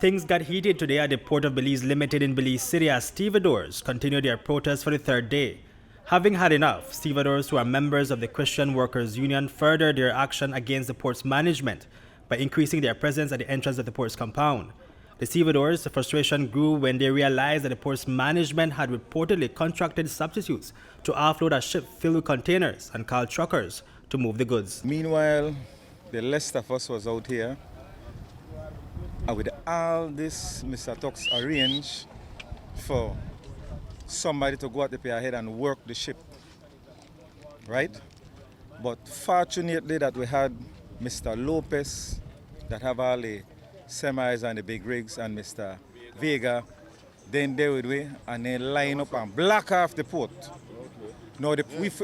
Things got heated today at the Port of Belize Limited in Belize City as Stevedores continued their protest for the third day. Having had enough, Stevedores, who are members of the Christian Workers Union, furthered their action against the port's management by increasing their presence at the entrance of the port's compound. The Stevedores' frustration grew when they realized that the port's management had reportedly contracted substitutes to offload a ship filled with containers and called truckers to move the goods. Meanwhile, the rest of us was out here. And with all this, Mr. Tux arranged for somebody to go at the pier head and work the ship, right? But fortunately that we had Mr. Lopez that have all the semis and the big rigs and Mr. Vega, then there with we and they line up and block off the port. Now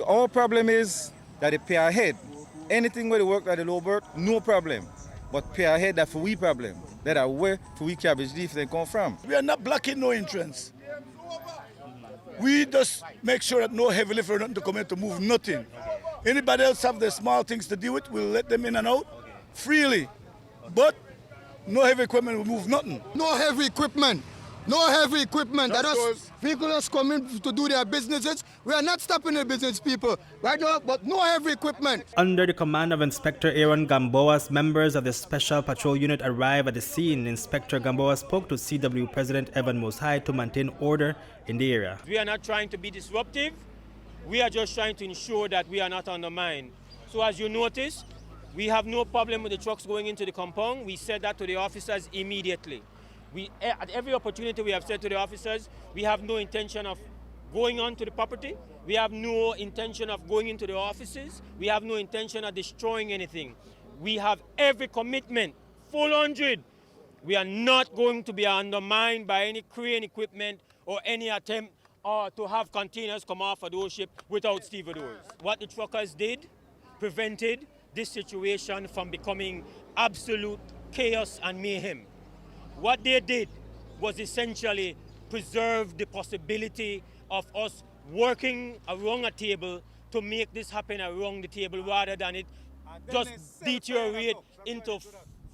our problem is that the pier head, anything where they work at the low berth, no problem. But pier head, that's we problem. That are where for we cabbage leaf they come from. We are not blocking no entrance. We just make sure that no heavy lift or nothing to come in to move nothing. Anybody else have the small things to deal with, we'll let them in and out freely. But no heavy equipment will move nothing. No heavy equipment. No heavy equipment. That us vehicles coming to do their businesses. We are not stopping the business people right now, but no heavy equipment. Under the command of Inspector Aaron Gamboa's members of the Special Patrol Unit arrived at the scene. Inspector Gamboa spoke to CW President Evan Mosai to maintain order in the area. We are not trying to be disruptive. We are just trying to ensure that we are not undermined. So as you notice, we have no problem with the trucks going into the compound. We said that to the officers immediately. At every opportunity we have said to the officers, we have no intention of going onto the property. We have no intention of going into the offices. We have no intention of destroying anything. We have every commitment, full 100. We are not going to be undermined by any crane equipment or any attempt to have containers come off of those ships without stevedores. What the truckers did prevented this situation from becoming absolute chaos and mayhem. What they did was essentially preserve the possibility of us working around a table to make this happen around the table rather than it just deteriorate into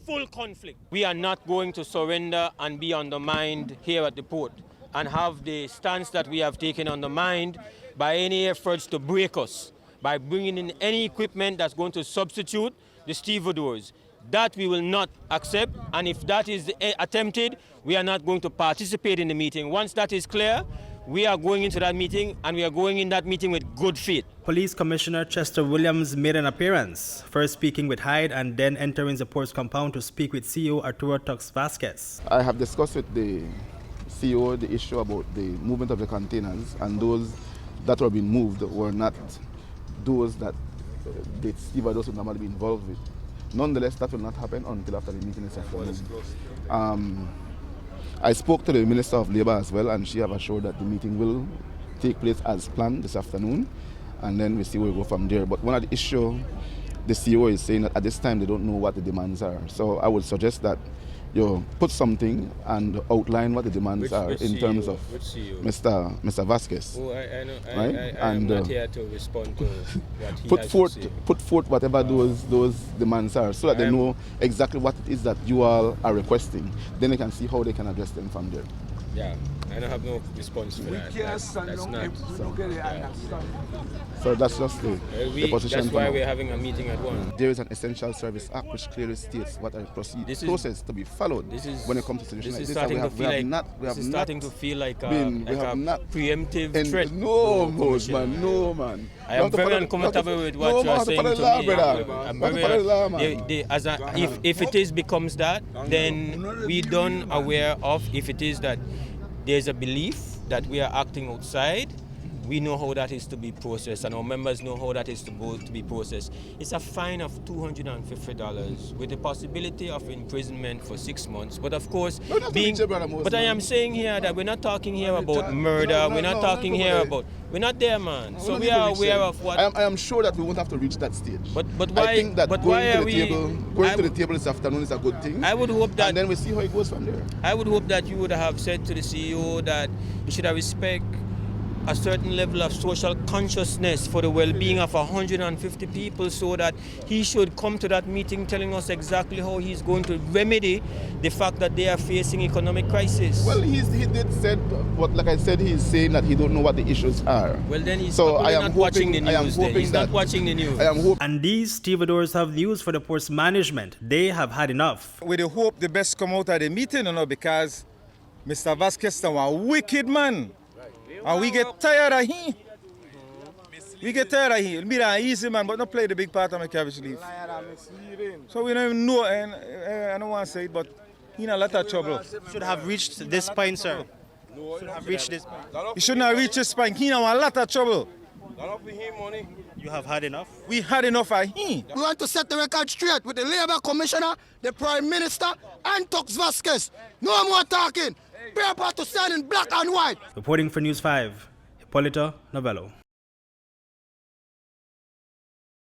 full conflict. We are not going to surrender and be undermined here at the port and have the stance that we have taken undermined by any efforts to break us, by bringing in any equipment that's going to substitute the stevedores. That we will not accept, and if that is attempted, we are not going to participate in the meeting. Once that is clear, we are going into that meeting, and we are going in that meeting with good faith. Police Commissioner Chester Williams made an appearance, first speaking with Hyde and then entering the port's compound to speak with CEO Arturo Tux Vasquez. I have discussed with the CEO the issue about the movement of the containers, and those that were being moved were not those that the stevedores would normally be involved with. Nonetheless, that will not happen until after the meeting this afternoon. I spoke to the Minister of Labour as well, and she have assured that the meeting will take place as planned this afternoon, and then we see where we go from there. But one of the issues, the CEO is saying that at this time they don't know what the demands are. So I would suggest that you put something and outline what the demands are in CEO? terms of Mr. Vasquez. Oh, I know. Right? I am not here to respond to what he put has forth, to say. Put forth whatever those demands are, so that they know exactly what it is that you all are requesting. Then they can see how they can address them from there. Yeah, I don't have no response for that. That's not. So that's just the position. That's why we're having a meeting at 1. There is an Essential Service Act which clearly states what are the process to be followed when it comes to situation like this. Starting to feel like a preemptive threat. No, man, no, man. I am very uncomfortable with what you are saying to me. If it becomes that, then we don't aware of. If it is that there's a belief that we are acting outside, we know how that is to be processed, and our members know how that is to be processed. It's a fine of $250 with the possibility of imprisonment for 6 months. But of course, I am saying here that we're not talking here about murder. We're not talking here about. We're not there, man. So we are aware of what. I am sure that we won't have to reach that stage. But why? I think that but going why to are the we? Going to the table this afternoon is a good thing. I would hope that. And then we see how it goes from there. I would hope that you would have said to the CEO that you should have respect a certain level of social consciousness for the well-being of 150 people, so that he should come to that meeting telling us exactly how he's going to remedy the fact that they are facing economic crisis. Well, he did said, but like I said, he's saying that he don't know what the issues are. Well, then he's so probably I am not hoping, watching the news. I am Then. hoping He's that not watching the news. I am hoping. And these stevedores have news for the port's management. They have had enough. We hope the best come out of the meeting, you know, because Mr. Vasquez is a wicked man. And we get tired of him. We get tired of him. Be an easy man, but not play the big part of my cabbage leaf. So we don't even know, and I don't want to say it, but he in a lot of trouble. Should have reached this point, sir. Should have reached this point. He shouldn't have reached this point. He in a lot of trouble. You have had enough? We had enough of him. We want to set the record straight with the Labour Commissioner, the Prime Minister, and Tox Vasquez. No more talking. Paper to stand in black and white. Reporting for News 5, Hipólito Novello.